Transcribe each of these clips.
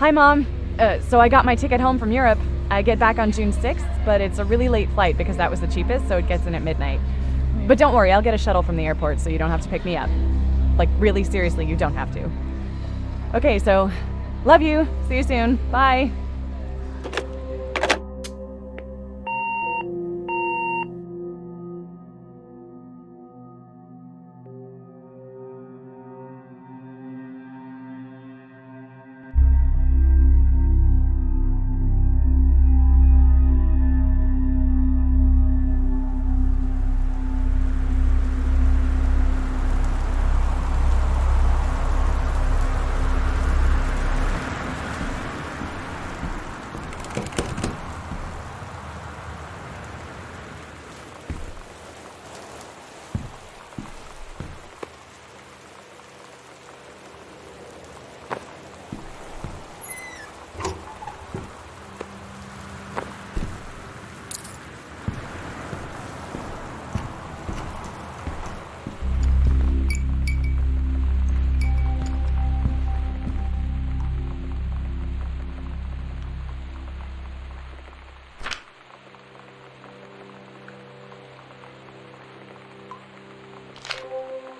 Hi, Mom. So I got my ticket home from Europe. I get back on June 6th, but it's a really late flight because that was the cheapest, so it gets in at midnight. But don't worry, I'll get a shuttle from the airport so you don't have to pick me up. Like, really seriously, you don't have to. Okay, so love you. See you soon. Bye.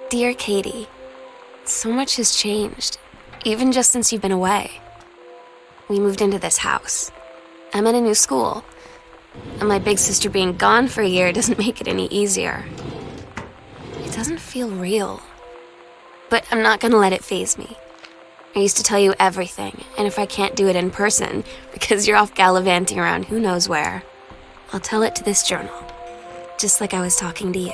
Dear Katie, so much has changed, even just since you've been away. We moved into this house. I'm in a new school, and my big sister being gone for a year doesn't make it any easier. It doesn't feel real, but I'm not gonna let it faze me. I used to tell you everything, and if I can't do it in person, because you're off gallivanting around who knows where, I'll tell it to this journal, just like I was talking to you.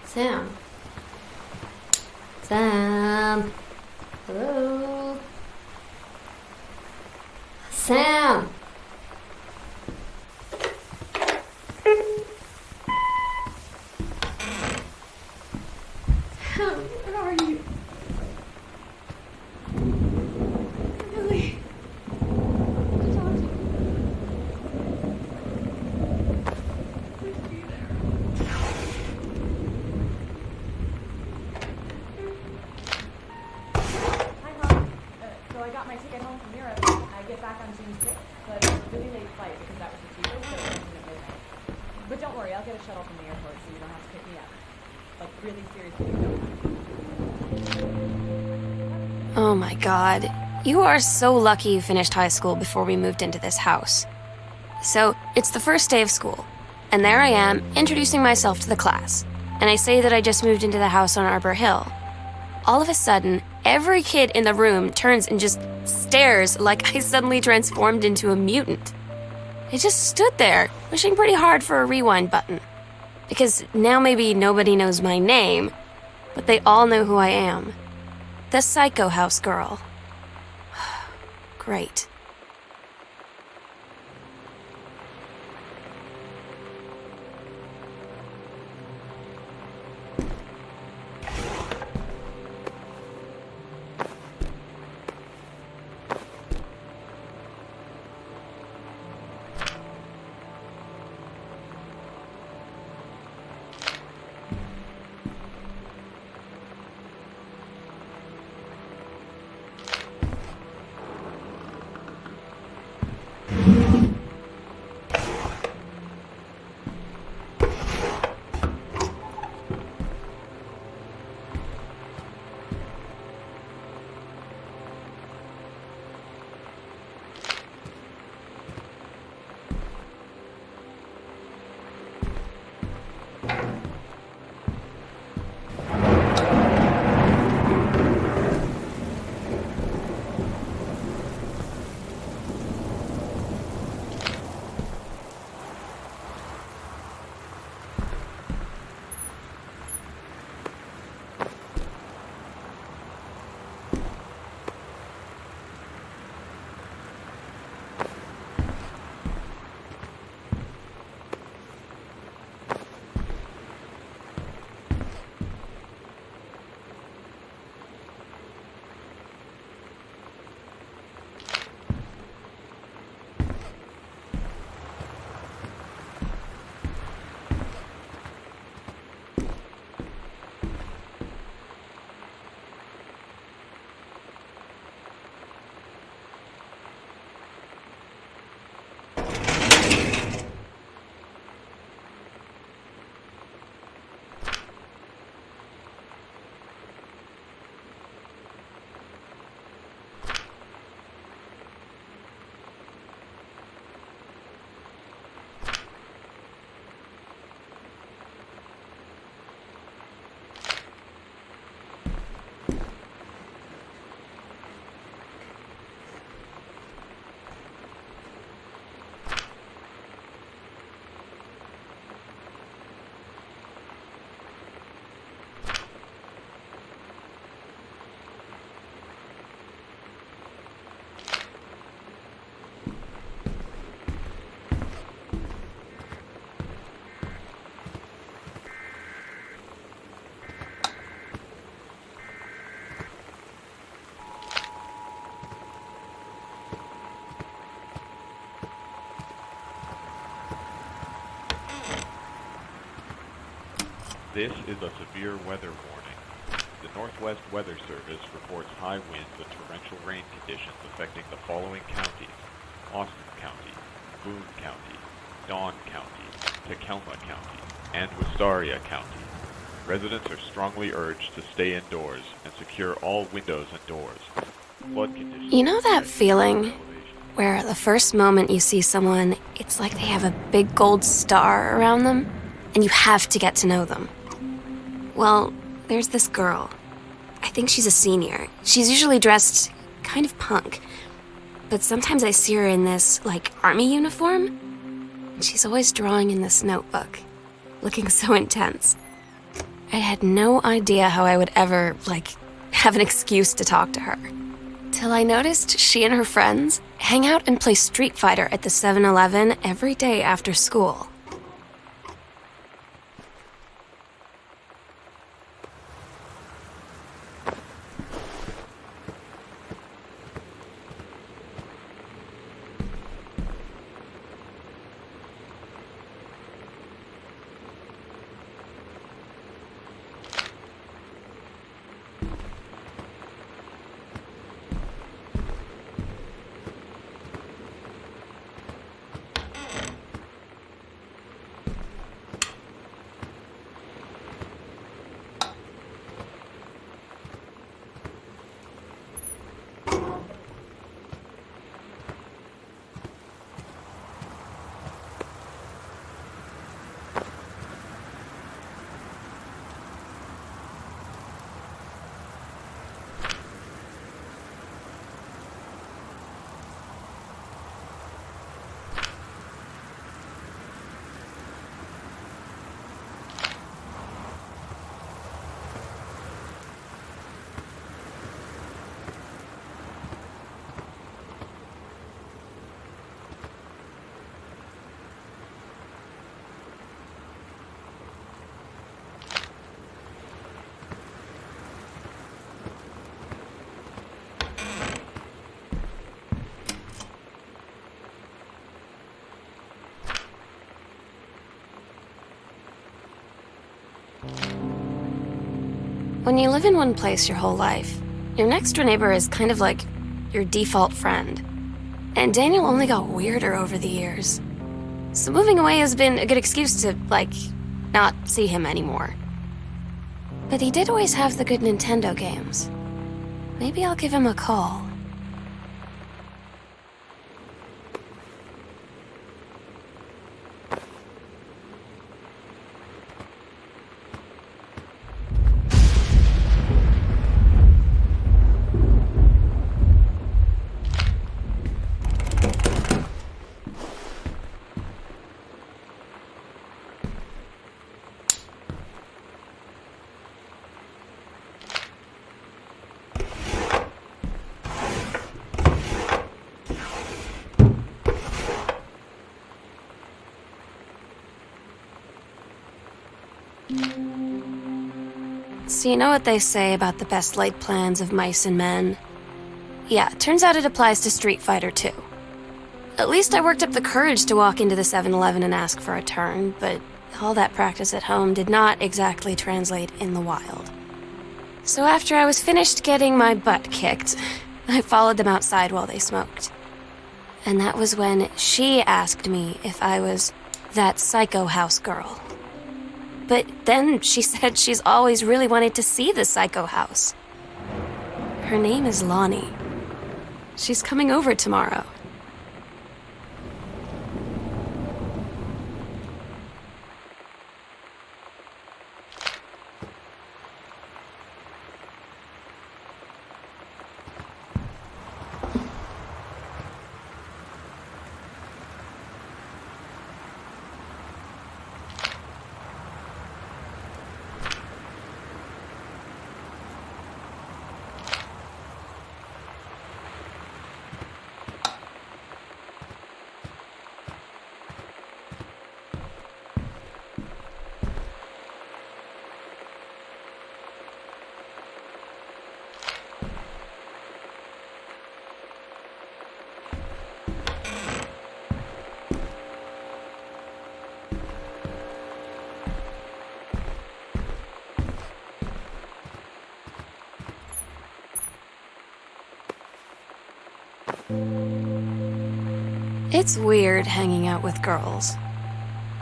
Sam. Sam. Hello. Sam. Sam, where are you? Really? To talk to you. Please be there. Hi, Mom. So I got my ticket home from Europe. I get back on June 6th, but it's a really late flight because that was the cheapest, so it ends at midnight. But don't worry, I'll get a shuttle from the airport so you don't have to pick me up. Like, really seriously, you don't have to. Oh my god. You are so lucky you finished high school before we moved into this house. So, it's the first day of school, and there I am, introducing myself to the class. And I say that I just moved into the house on Arbor Hill. All of a sudden, every kid in the room turns and just stares like I suddenly transformed into a mutant. I just stood there, wishing pretty hard for a rewind button. Because now maybe nobody knows my name, but they all know who I am. The Psycho House girl. Great. This is a severe weather warning. The Northwest Weather Service reports high winds and torrential rain conditions affecting the following counties: Austin County, Boone County, Dawn County, Tacoma County, and Wistaria County. Residents are strongly urged to stay indoors and secure all windows and doors. Flood conditions. You know that feeling where the first moment you see someone, it's like they have a big gold star around them, and you have to get to know them? Well, there's this girl. I think she's a senior. She's usually dressed kind of punk, but sometimes I see her in this, like, army uniform, and she's always drawing in this notebook, looking so intense. I had no idea how I would ever, like, have an excuse to talk to her. Till I noticed she and her friends hang out and play Street Fighter at the 7-Eleven every day after school. When you live in one place your whole life, your next door neighbor is kind of like your default friend. And Daniel only got weirder over the years. So moving away has been a good excuse to, like, not see him anymore. But he did always have the good Nintendo games. Maybe I'll give him a call. So you know what they say about the best laid plans of mice and men? Yeah, turns out it applies to Street Fighter too. At least I worked up the courage to walk into the 7-Eleven and ask for a turn, but all that practice at home did not exactly translate in the wild. So after I was finished getting my butt kicked, I followed them outside while they smoked. And that was when she asked me if I was that psycho house girl. But then she said she's always really wanted to see the psycho house. Her name is Lonnie. She's coming over tomorrow. It's weird hanging out with girls.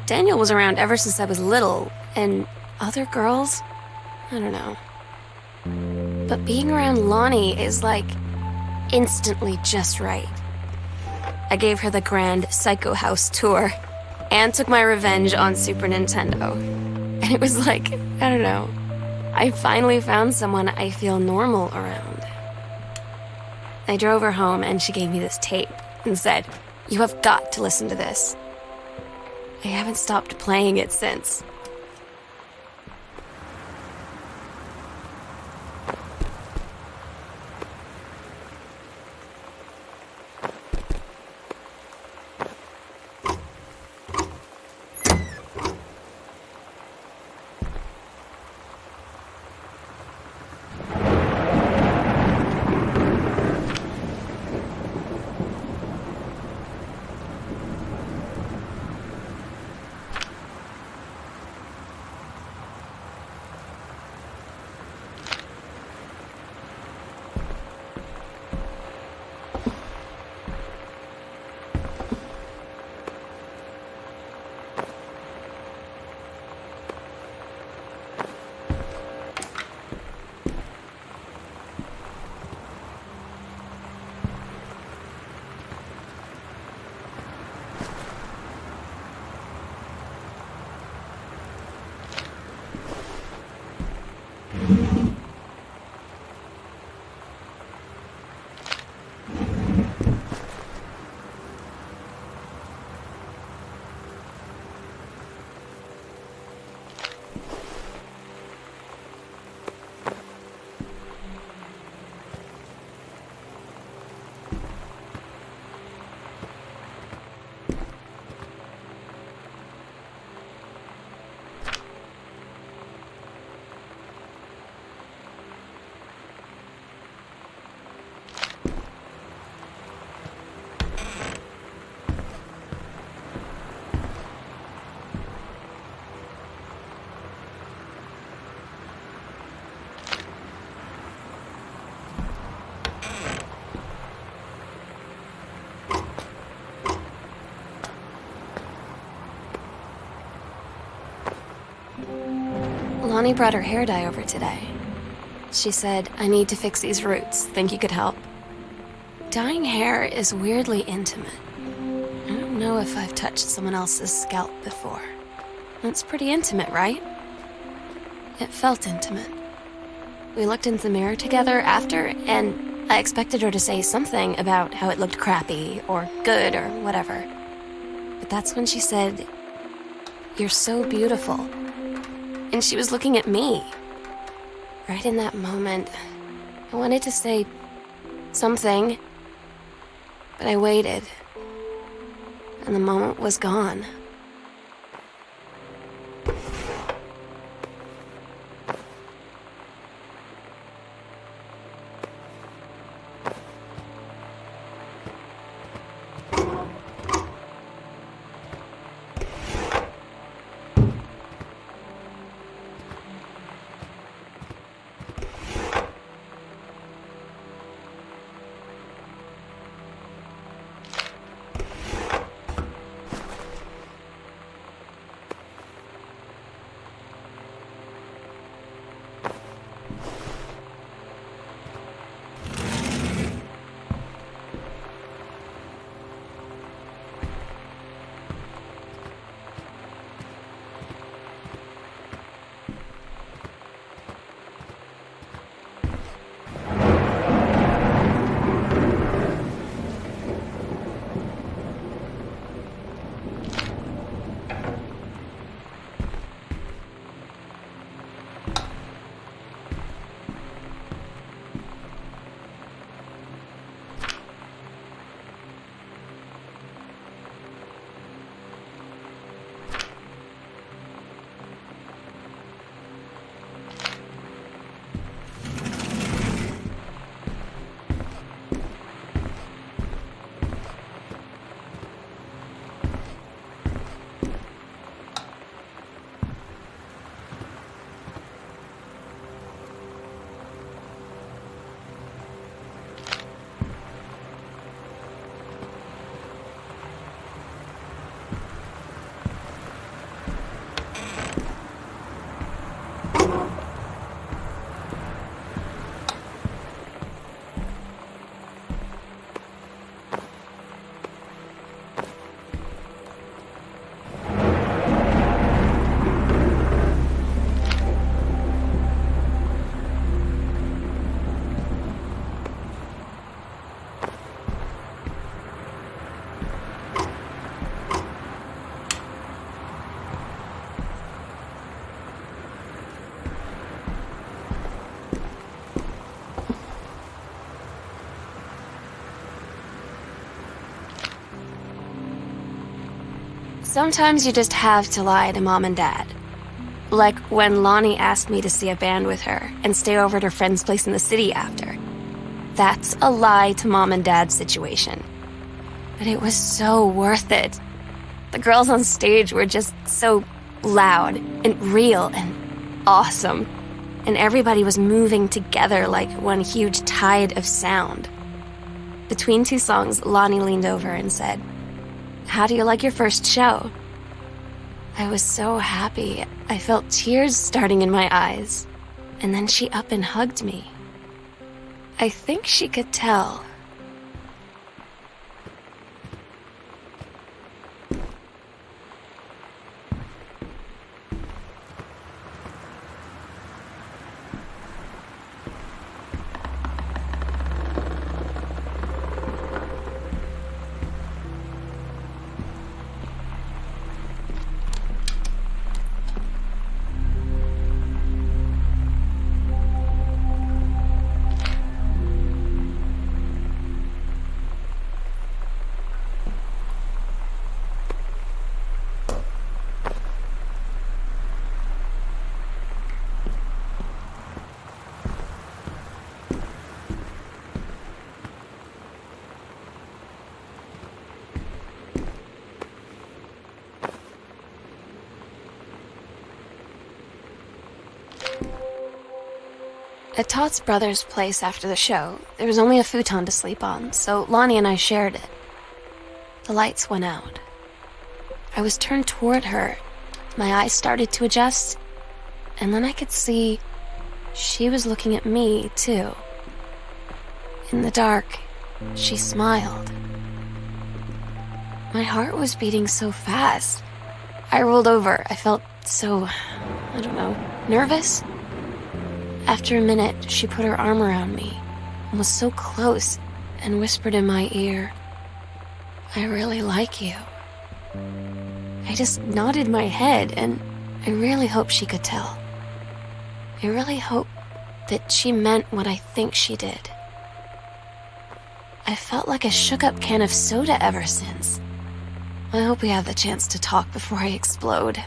Daniel was around ever since I was little, and other girls? I don't know. But being around Lonnie is like instantly just right. I gave her the grand Psycho House tour and took my revenge on Super Nintendo. And it was like, I don't know, I finally found someone I feel normal around. I drove her home and she gave me this tape and said, "You have got to listen to this." I haven't stopped playing it since. Lonnie brought her hair dye over today. She said, "I need to fix these roots. Think you could help?" Dyeing hair is weirdly intimate. I don't know if I've touched someone else's scalp before. It's pretty intimate, right? It felt intimate. We looked in the mirror together after, and I expected her to say something about how it looked crappy or good or whatever. But that's when she said, "You're so beautiful." And she was looking at me. Right in that moment, I wanted to say something, but I waited, and the moment was gone. Sometimes you just have to lie to Mom and Dad. Like when Lonnie asked me to see a band with her and stay over at her friend's place in the city after. That's a lie to Mom and Dad situation. But it was so worth it. The girls on stage were just so loud and real and awesome. And everybody was moving together like one huge tide of sound. Between two songs, Lonnie leaned over and said, "How do you like your first show?" I was so happy. I felt tears starting in my eyes. And then she up and hugged me. I think she could tell. At Todd's brother's place after the show, there was only a futon to sleep on, so Lonnie and I shared it. The lights went out. I was turned toward her. My eyes started to adjust, and then I could see she was looking at me, too. In the dark, she smiled. My heart was beating so fast. I rolled over. I felt so, nervous. After a minute, she put her arm around me and was so close and whispered in my ear, "I really like you." I just nodded my head, and I really hope she could tell. I really hope that she meant what I think she did. I felt like a shook-up can of soda ever since. I hope we have the chance to talk before I explode.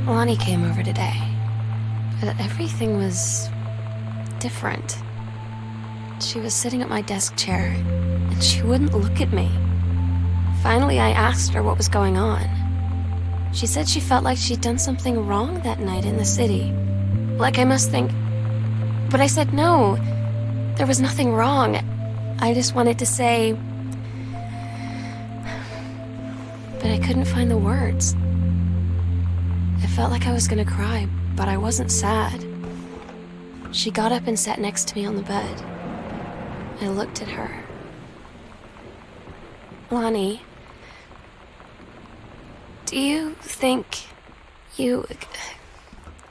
Lonnie came over today, but everything was different. She was sitting at my desk chair, and she wouldn't look at me. Finally, I asked her what was going on. She said she felt like she'd done something wrong that night in the city. Like I must think. But I said no, there was nothing wrong. I just wanted to say... But I couldn't find the words. I felt like I was gonna cry, but I wasn't sad. She got up and sat next to me on the bed. I looked at her. Lonnie, do you think you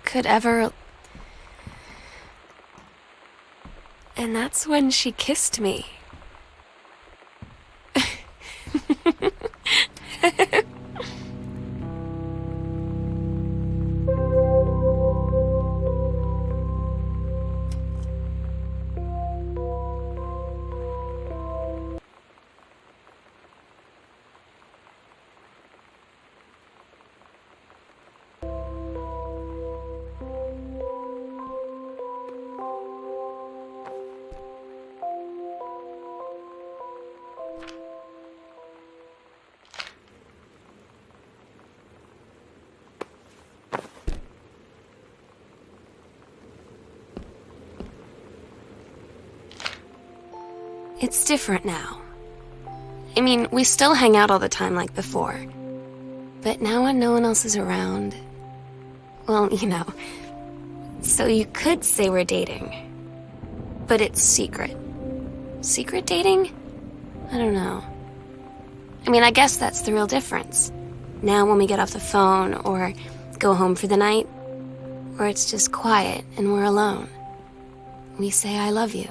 could ever... And that's when she kissed me. It's different now. I mean, we still hang out all the time like before. But now when no one else is around, well, you know, so you could say we're dating. But it's secret. Secret dating? I don't know. I mean, I guess that's the real difference. Now when we get off the phone or go home for the night, or it's just quiet and we're alone, we say I love you.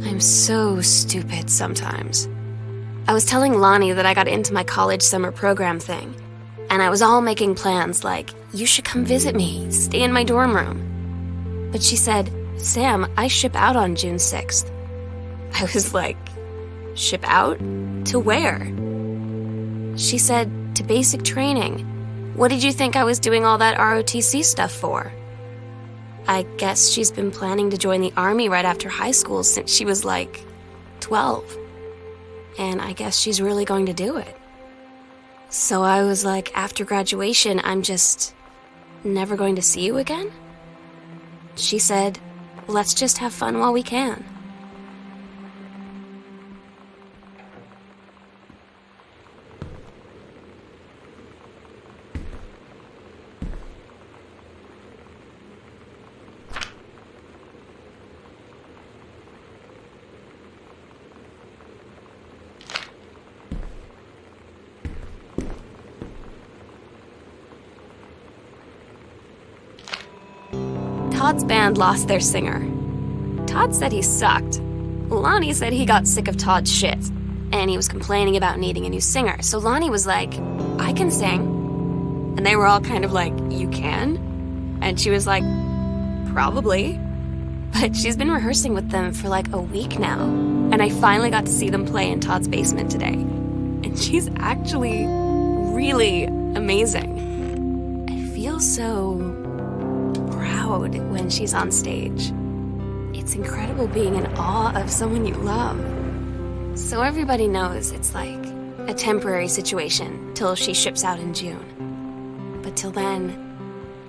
I'm so stupid sometimes. I was telling Lonnie that I got into my college summer program thing, and I was all making plans like, you should come visit me, stay in my dorm room. But she said, Sam, I ship out on June 6th. I was like, ship out? To where? She said, to basic training. What did you think I was doing all that ROTC stuff for? I guess she's been planning to join the army right after high school since she was like 12. And I guess she's really going to do it. So I was like, after graduation, I'm just never going to see you again? She said, let's just have fun while we can. Todd's band lost their singer. Todd said he sucked. Lonnie said he got sick of Todd's shit, and he was complaining about needing a new singer. So Lonnie was like, I can sing. And they were all kind of like, you can? And she was like, probably. But she's been rehearsing with them for like a week now. And I finally got to see them play in Todd's basement today. And she's actually really amazing. I feel so proud when she's on stage. It's incredible being in awe of someone you love. So everybody knows it's like a temporary situation till she ships out in June. But till then,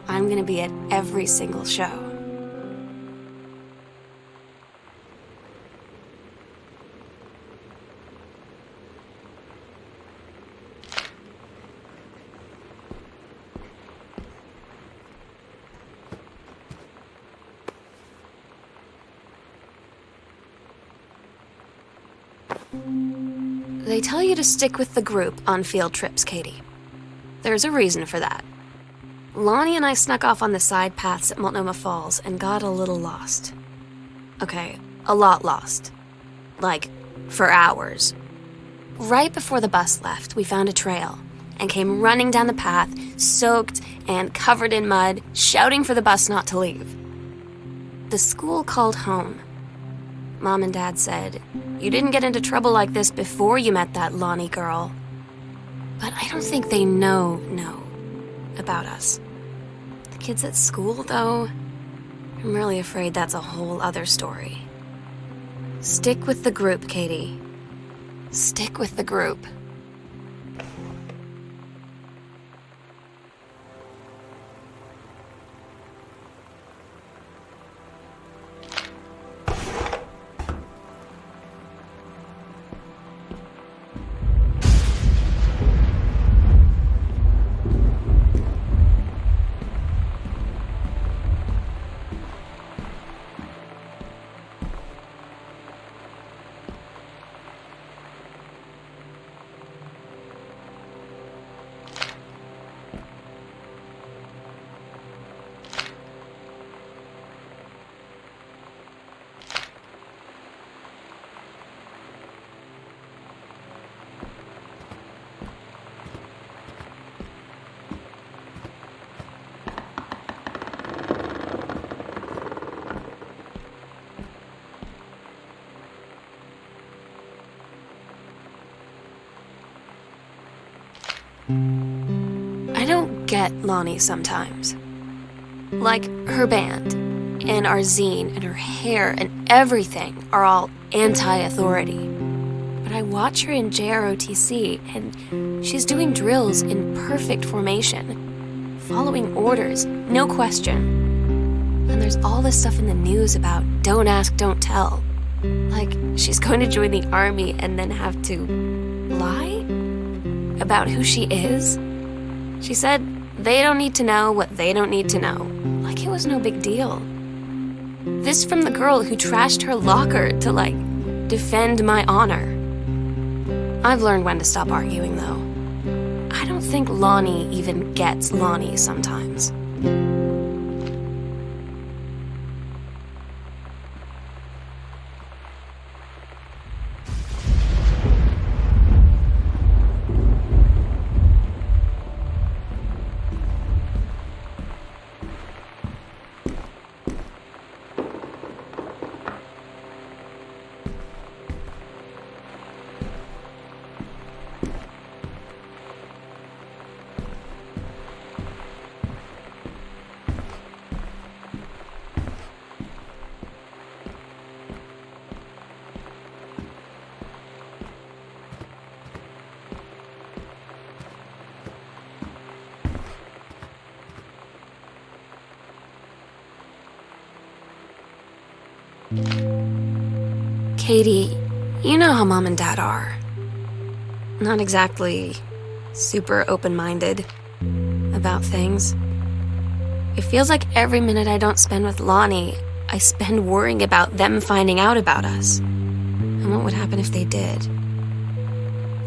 I'm gonna be at every single show. They tell you to stick with the group on field trips, Katie. There's a reason for that. Lonnie and I snuck off on the side paths at Multnomah Falls and got a little lost. Okay, a lot lost. Like, for hours. Right before the bus left, we found a trail and came running down the path, soaked and covered in mud, shouting for the bus not to leave. The school called home. Mom and Dad said, you didn't get into trouble like this before you met that Lonnie girl. But I don't think they know about us. The kids at school, though, I'm really afraid that's a whole other story. Stick with the group, Katie. Stick with the group. I don't get Lonnie sometimes. Like, her band, and our zine, and her hair, and everything are all anti-authority. But I watch her in JROTC, and she's doing drills in perfect formation, following orders, no question. And there's all this stuff in the news about don't ask, don't tell. Like, she's going to join the army and then have to lie about who she is. She said they don't need to know what they don't need to know. Like it was no big deal. This from the girl who trashed her locker to, like, defend my honor. I've learned when to stop arguing, though. I don't think Lonnie even gets Lonnie sometimes. Katie, you know how Mom and Dad are. Not exactly super open-minded about things. It feels like every minute I don't spend with Lonnie, I spend worrying about them finding out about us. And what would happen if they did?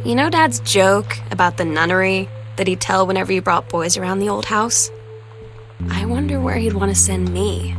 You know Dad's joke about the nunnery that he'd tell whenever he brought boys around the old house? I wonder where he'd want to send me.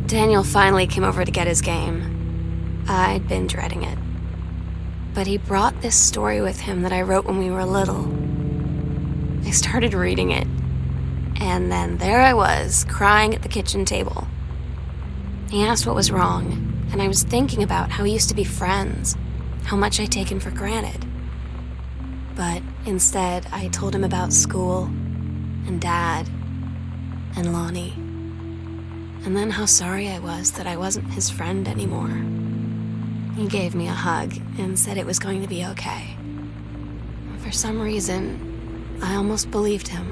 Daniel finally came over to get his game. I'd been dreading it. But he brought this story with him that I wrote when we were little. I started reading it, and then there I was, crying at the kitchen table. He asked what was wrong, and I was thinking about how we used to be friends, how much I'd taken for granted. But instead, I told him about school, and Dad, and Lonnie. And then how sorry I was that I wasn't his friend anymore. He gave me a hug and said it was going to be okay. For some reason, I almost believed him.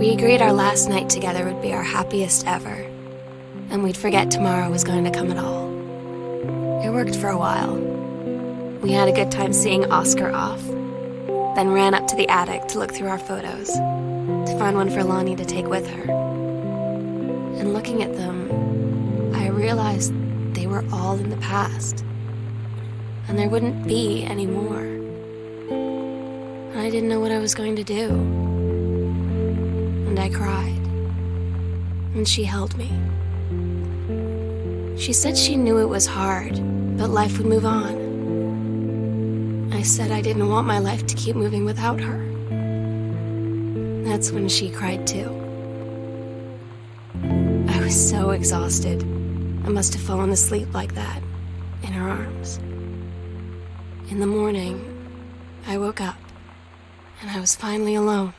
We agreed our last night together would be our happiest ever, and we'd forget tomorrow was going to come at all. It worked for a while. We had a good time seeing Oscar off, then ran up to the attic to look through our photos, to find one for Lonnie to take with her. And looking at them, I realized they were all in the past, and there wouldn't be any more. And I didn't know what I was going to do. And I cried, and she held me. She said she knew it was hard, but life would move on. I said I didn't want my life to keep moving without her. That's when she cried too. I was so exhausted. I must have fallen asleep like that, in her arms. In the morning, I woke up, and I was finally alone.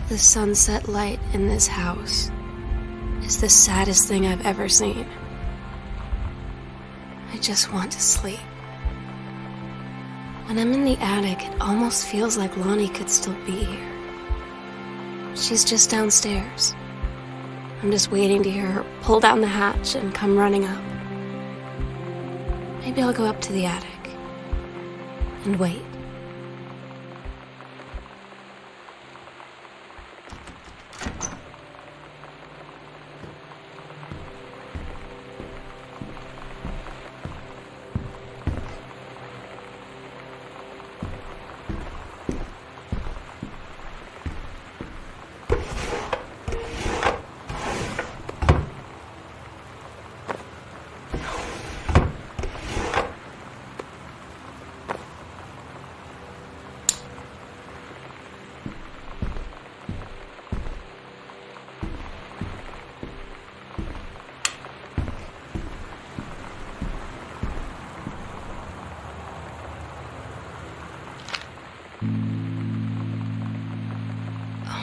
The sunset light in this house is the saddest thing I've ever seen. I just want to sleep. When I'm in the attic, it almost feels like Lonnie could still be here. She's just downstairs. I'm just waiting to hear her pull down the hatch and come running up. Maybe I'll go up to the attic and wait.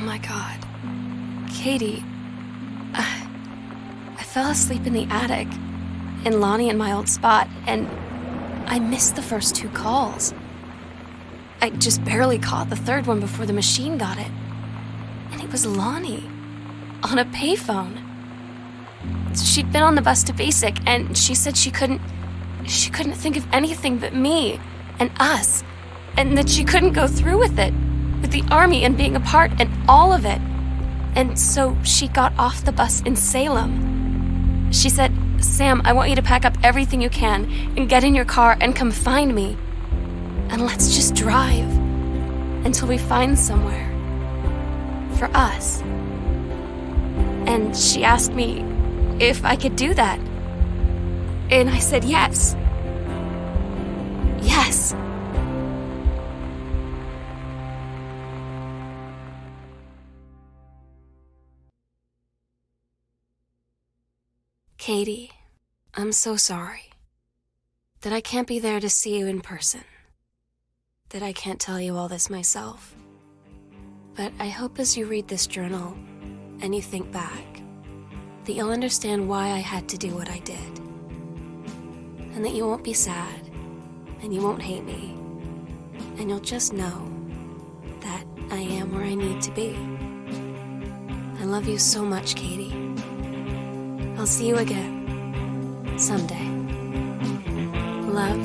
Oh my God. Katie, I fell asleep in the attic, in Lonnie and my old spot, and I missed the first 2 calls. I just barely caught the third one before the machine got it. And it was Lonnie, on a payphone. She'd been on the bus to Basic, and she said she couldn't think of anything but me and us, and that she couldn't go through with it, with the army and being apart and all of it. And so she got off the bus in Salem. She said, "Sam, I want you to pack up everything you can and get in your car and come find me. And let's just drive until we find somewhere for us." And she asked me if I could do that. And I said yes. Yes. Katie, I'm so sorry that I can't be there to see you in person, that I can't tell you all this myself. But I hope as you read this journal and you think back, that you'll understand why I had to do what I did, and that you won't be sad, and you won't hate me, and you'll just know that I am where I need to be. I love you so much, Katie. I'll see you again someday. Love,